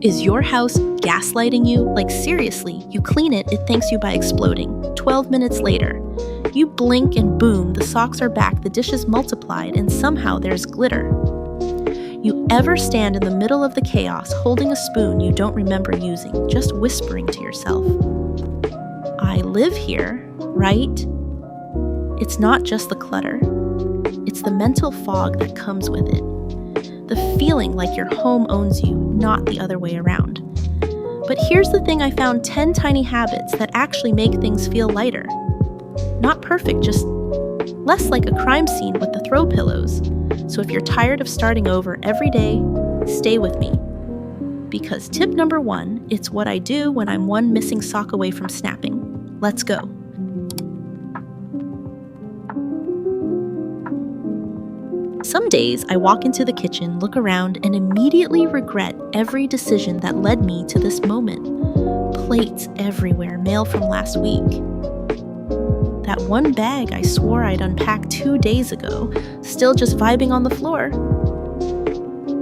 Is your house gaslighting you? Like seriously, you clean it, it thanks you by exploding. 12 minutes later, you blink and boom, the socks are back, the dishes multiplied, and somehow there's glitter. You ever stand in the middle of the chaos holding a spoon you don't remember using, just whispering to yourself, I live here, right? It's not just the clutter. It's the mental fog that comes with it. The feeling like your home owns you, not the other way around. But here's the thing, I found 10 tiny habits that actually make things feel lighter. Not perfect, just less like a crime scene with the throw pillows. So if you're tired of starting over every day, stay with me. Because tip number 1, it's what I do when I'm one missing sock away from snapping. Let's go. Some days I walk into the kitchen, look around, and immediately regret every decision that led me to this moment. Plates everywhere, mail from last week. That one bag I swore I'd unpack 2 days ago, still just vibing on the floor.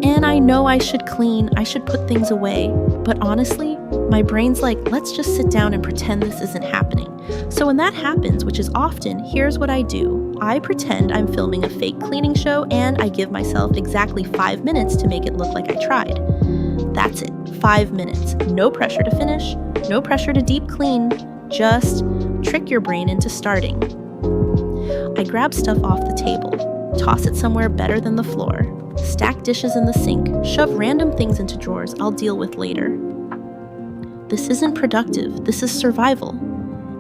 And I know I should clean, I should put things away, but honestly, my brain's like, let's just sit down and pretend this isn't happening. So when that happens, which is often, here's what I do. I pretend I'm filming a fake cleaning show and I give myself exactly 5 minutes to make it look like I tried. That's it, 5 minutes. No pressure to finish, no pressure to deep clean, just trick your brain into starting. I grab stuff off the table, toss it somewhere better than the floor, stack dishes in the sink, shove random things into drawers I'll deal with later. This isn't productive, this is survival.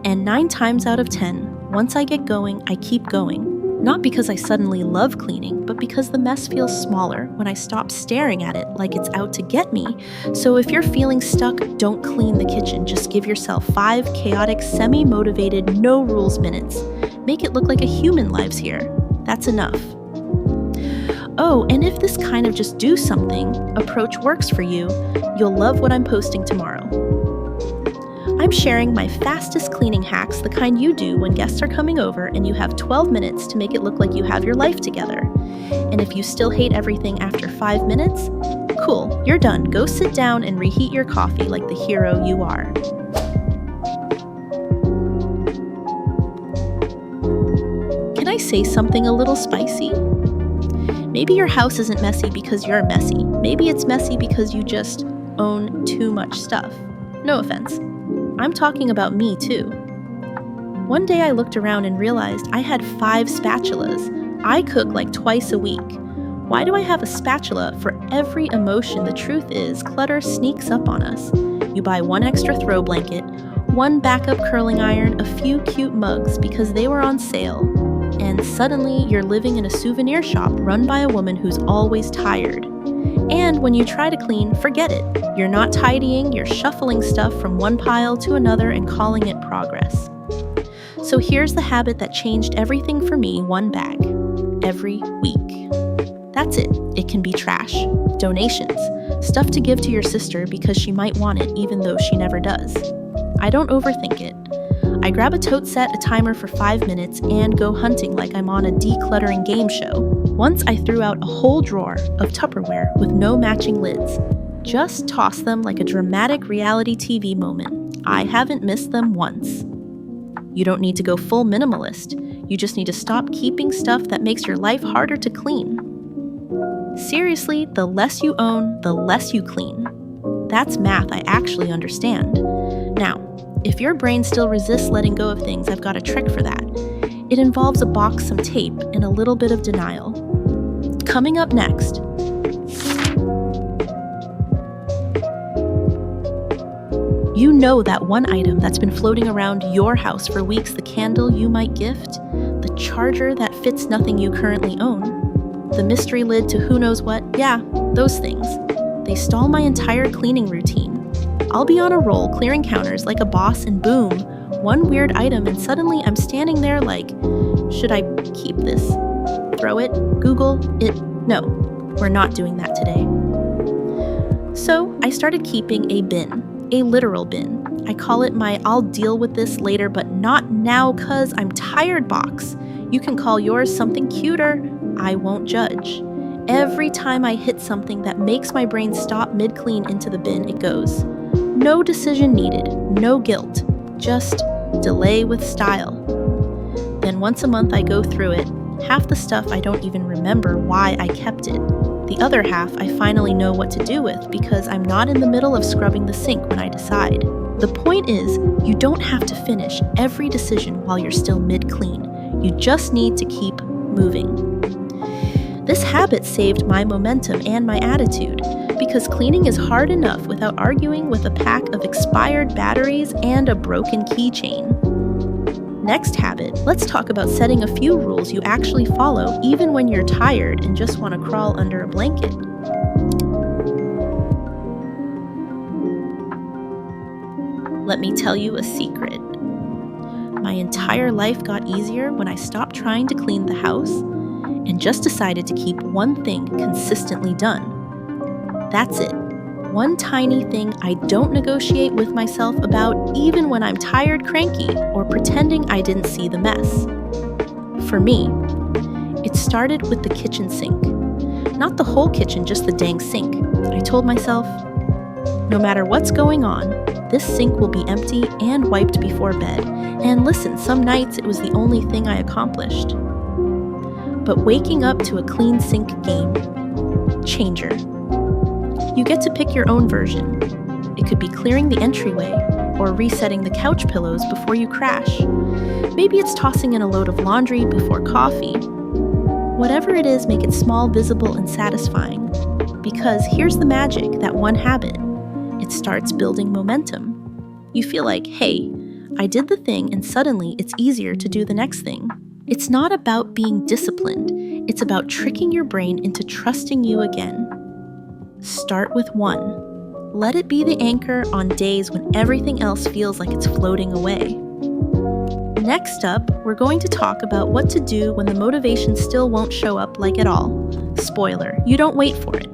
And 9 times out of 10, once I get going, I keep going. Not because I suddenly love cleaning, but because the mess feels smaller when I stop staring at it like it's out to get me. So if you're feeling stuck, don't clean the kitchen. Just give yourself 5 chaotic, semi-motivated, no-rules minutes. Make it look like a human lives here. That's enough. Oh, and if this kind of just do something approach works for you, you'll love what I'm posting tomorrow. I'm sharing my fastest cleaning hacks, the kind you do when guests are coming over and you have 12 minutes to make it look like you have your life together. And if you still hate everything after 5 minutes, cool, you're done. Go sit down and reheat your coffee like the hero you are. Can I say something a little spicy? Maybe your house isn't messy because you're messy. Maybe it's messy because you just own too much stuff. No offense. I'm talking about me too. One day I looked around and realized I had 5 spatulas. I cook like twice a week. Why do I have a spatula for every emotion? The truth is, clutter sneaks up on us. You buy 1 extra throw blanket, 1 backup curling iron, a few cute mugs because they were on sale. And suddenly you're living in a souvenir shop run by a woman who's always tired. And when you try to clean, forget it. You're not tidying, you're shuffling stuff from one pile to another and calling it progress. So here's the habit that changed everything for me, 1 bag, every week. That's it. It can be trash, donations, stuff to give to your sister because she might want it even though she never does. I don't overthink it. I grab a tote set, a timer for 5 minutes, and go hunting like I'm on a decluttering game show. Once I threw out a whole drawer of Tupperware with no matching lids. Just toss them like a dramatic reality TV moment. I haven't missed them once. You don't need to go full minimalist. You just need to stop keeping stuff that makes your life harder to clean. Seriously, the less you own, the less you clean. That's math I actually understand. Now, if your brain still resists letting go of things, I've got a trick for that. It involves a box, some tape, and a little bit of denial. Coming up next. You know that one item that's been floating around your house for weeks, the candle you might gift, the charger that fits nothing you currently own, the mystery lid to who knows what, yeah, those things. They stall my entire cleaning routine. I'll be on a roll clearing counters like a boss and boom, one weird item and suddenly I'm standing there like, should I keep this? Throw it? Google it? No, we're not doing that today. So I started keeping a bin, a literal bin. I call it my I'll deal with this later but not now cause I'm tired box. You can call yours something cuter, I won't judge. Every time I hit something that makes my brain stop mid-clean into the bin, it goes. No decision needed, no guilt, just delay with style. Then once a month I go through it. Half the stuff I don't even remember why I kept it. The other half I finally know what to do with because I'm not in the middle of scrubbing the sink when I decide. The point is, you don't have to finish every decision while you're still mid-clean. You just need to keep moving. This habit saved my momentum and my attitude because cleaning is hard enough without arguing with a pack of expired batteries and a broken keychain. Next habit, let's talk about setting a few rules you actually follow even when you're tired and just want to crawl under a blanket. Let me tell you a secret. My entire life got easier when I stopped trying to clean the house and just decided to keep one thing consistently done. That's it. One tiny thing I don't negotiate with myself about even when I'm tired, cranky, or pretending I didn't see the mess. For me, it started with the kitchen sink. Not the whole kitchen, just the dang sink. I told myself, no matter what's going on, this sink will be empty and wiped before bed. And listen, some nights it was the only thing I accomplished. But waking up to a clean sink game changer. You get to pick your own version. It could be clearing the entryway or resetting the couch pillows before you crash. Maybe it's tossing in a load of laundry before coffee. Whatever it is, make it small, visible, and satisfying. Because here's the magic, that one habit. It starts building momentum. You feel like, hey, I did the thing and suddenly it's easier to do the next thing. It's not about being disciplined. It's about tricking your brain into trusting you again. Start with one. Let it be the anchor on days when everything else feels like it's floating away. Next up, we're going to talk about what to do when the motivation still won't show up like at all. Spoiler, you don't wait for it.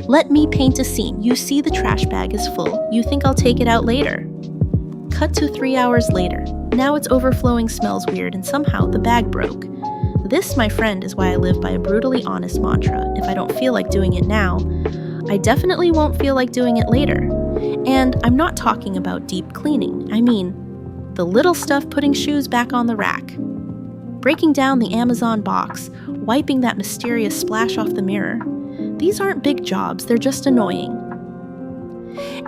Let me paint a scene. You see the trash bag is full. You think I'll take it out later. Cut to 3 hours later. Now it's overflowing, smells weird, and somehow the bag broke. This, my friend, is why I live by a brutally honest mantra. If I don't feel like doing it now, I definitely won't feel like doing it later. And I'm not talking about deep cleaning. I mean, the little stuff, putting shoes back on the rack, breaking down the Amazon box, wiping that mysterious splash off the mirror. These aren't big jobs, they're just annoying.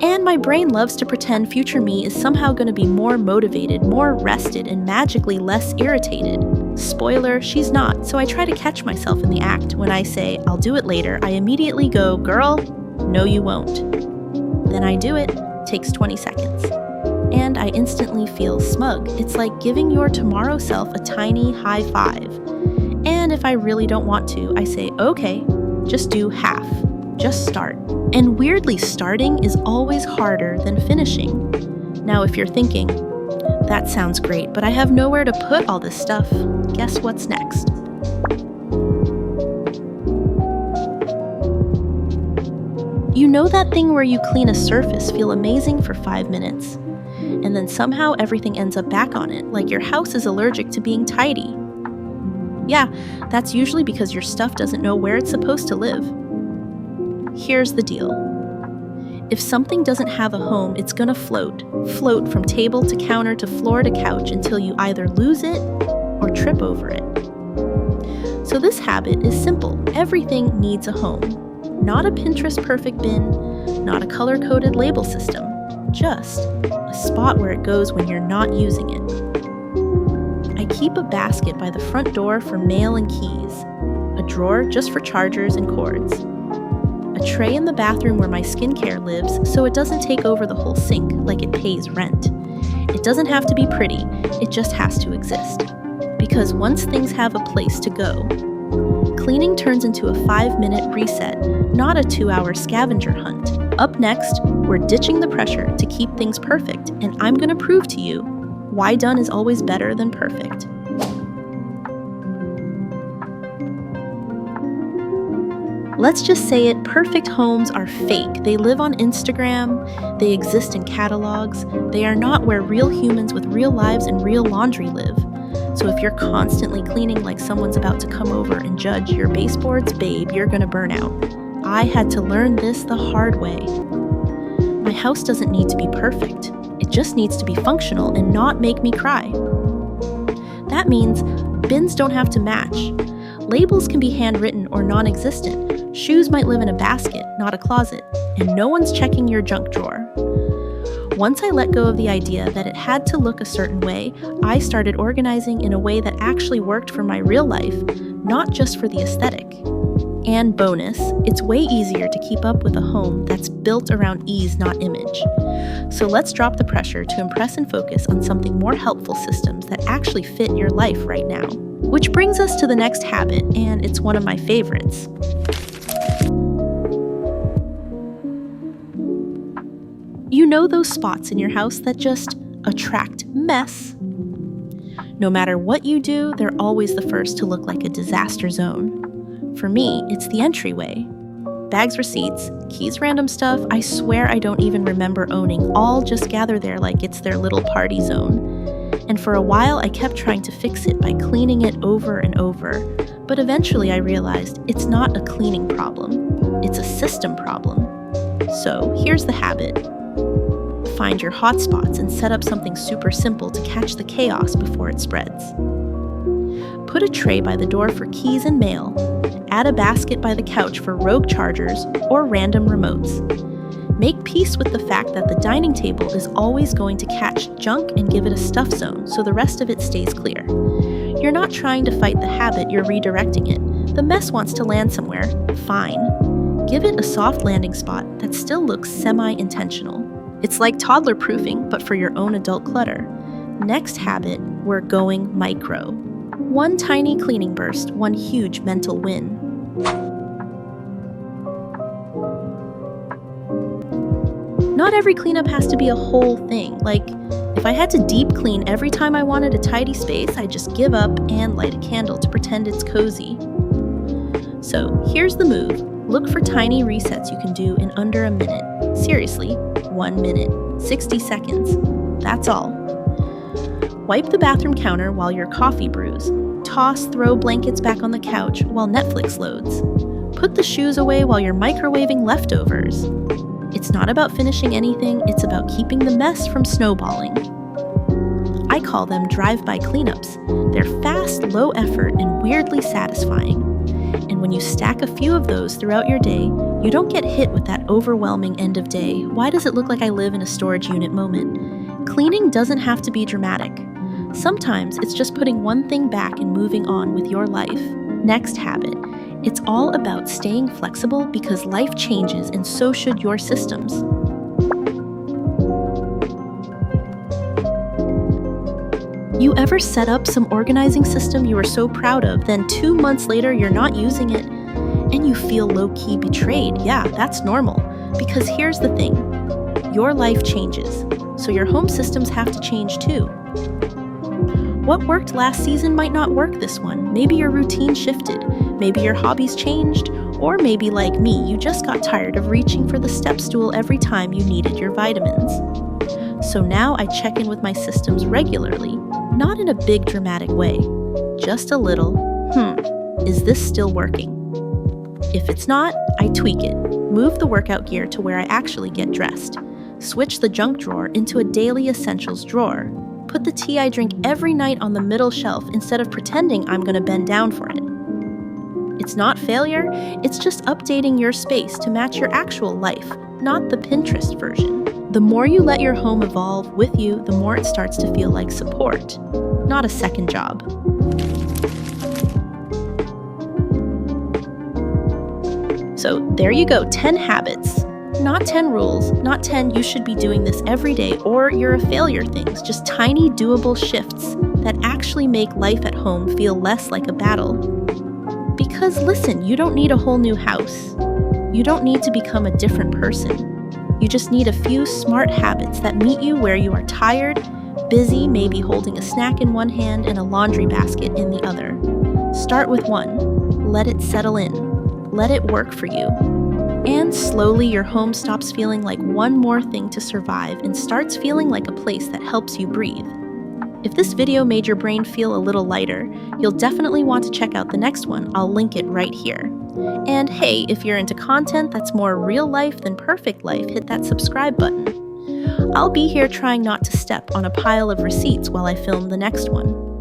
And my brain loves to pretend future me is somehow going to be more motivated, more rested, and magically less irritated. Spoiler, she's not, so I try to catch myself in the act. When I say, I'll do it later, I immediately go, girl, no you won't. Then I do it, takes 20 seconds. And I instantly feel smug. It's like giving your tomorrow self a tiny high five. And if I really don't want to, I say, okay, just do half. Just start. And weirdly, starting is always harder than finishing. Now, if you're thinking, that sounds great, but I have nowhere to put all this stuff, guess what's next? You know that thing where you clean a surface, feel amazing for 5 minutes, and then somehow everything ends up back on it, like your house is allergic to being tidy. Yeah, that's usually because your stuff doesn't know where it's supposed to live. Here's the deal. If something doesn't have a home, it's gonna float from table to counter to floor to couch until you either lose it or trip over it. So this habit is simple. Everything needs a home. Not a Pinterest perfect bin, not a color-coded label system, just a spot where it goes when you're not using it. I keep a basket by the front door for mail and keys, a drawer just for chargers and cords, a tray in the bathroom where my skincare lives so it doesn't take over the whole sink like it pays rent. It doesn't have to be pretty, it just has to exist. Because once things have a place to go, cleaning turns into a 5-minute reset, not a 2-hour scavenger hunt. Up next, we're ditching the pressure to keep things perfect, and I'm gonna prove to you why done is always better than perfect. Let's just say it, perfect homes are fake. They live on Instagram, they exist in catalogs, they are not where real humans with real lives and real laundry live. So if you're constantly cleaning like someone's about to come over and judge your baseboards, babe, you're gonna burn out. I had to learn this the hard way. My house doesn't need to be perfect. It just needs to be functional and not make me cry. That means bins don't have to match. Labels can be handwritten or non-existent. Shoes might live in a basket, not a closet, and no one's checking your junk drawer. Once I let go of the idea that it had to look a certain way, I started organizing in a way that actually worked for my real life, not just for the aesthetic. And bonus, it's way easier to keep up with a home that's built around ease, not image. So let's drop the pressure to impress and focus on something more helpful systems that actually fit your life right now. Which brings us to the next habit, and it's one of my favorites. You know those spots in your house that just attract mess? No matter what you do, they're always the first to look like a disaster zone. For me, it's the entryway. Bags, receipts, keys, random stuff, I swear I don't even remember owning, all just gather there like it's their little party zone. And for a while, I kept trying to fix it by cleaning it over and over. But eventually I realized it's not a cleaning problem, it's a system problem. So here's the habit. Find your hot spots and set up something super simple to catch the chaos before it spreads. Put a tray by the door for keys and mail. Add a basket by the couch for rogue chargers or random remotes. Make peace with the fact that the dining table is always going to catch junk and give it a stuff zone so the rest of it stays clear. You're not trying to fight the habit, you're redirecting it. The mess wants to land somewhere. Fine. Give it a soft landing spot that still looks semi-intentional. It's like toddler proofing, but for your own adult clutter. Next habit, we're going micro. One tiny cleaning burst, one huge mental win. Not every cleanup has to be a whole thing. Like, if I had to deep clean every time I wanted a tidy space, I'd just give up and light a candle to pretend it's cozy. So here's the move. Look for tiny resets you can do in under a minute. Seriously, 1 minute, 60 seconds. That's all. Wipe the bathroom counter while your coffee brews. Toss, throw blankets back on the couch while Netflix loads. Put the shoes away while you're microwaving leftovers. It's not about finishing anything, it's about keeping the mess from snowballing. I call them drive-by cleanups. They're fast, low effort, and weirdly satisfying. And when you stack a few of those throughout your day, you don't get hit with that overwhelming end of day, why does it look like I live in a storage unit moment? Cleaning doesn't have to be dramatic. Sometimes it's just putting one thing back and moving on with your life. Next habit. It's all about staying flexible because life changes and so should your systems. You ever set up some organizing system you were so proud of, then 2 months later you're not using it, and you feel low-key betrayed? Yeah, that's normal. Because here's the thing. Your life changes, so your home systems have to change too. What worked last season might not work this one. Maybe your routine shifted, maybe your hobbies changed, or maybe like me, you just got tired of reaching for the step stool every time you needed your vitamins. So now I check in with my systems regularly, not in a big dramatic way, just a little, is this still working? If it's not, I tweak it, move the workout gear to where I actually get dressed, switch the junk drawer into a daily essentials drawer, put the tea I drink every night on the middle shelf instead of pretending I'm going to bend down for it. It's not failure, it's just updating your space to match your actual life, not the Pinterest version. The more you let your home evolve with you, the more it starts to feel like support, not a second job. So there you go, 10 habits. Not 10 rules, not 10 you should be doing this every day or you're a failure things, just tiny doable shifts that actually make life at home feel less like a battle. Because listen, you don't need a whole new house. You don't need to become a different person. You just need a few smart habits that meet you where you are tired, busy, maybe holding a snack in one hand and a laundry basket in the other. Start with one. Let it settle in. Let it work for you. And slowly your home stops feeling like one more thing to survive and starts feeling like a place that helps you breathe. If this video made your brain feel a little lighter, you'll definitely want to check out the next one. I'll link it right here. And hey, if you're into content that's more real life than perfect life, hit that subscribe button. I'll be here trying not to step on a pile of receipts while I film the next one.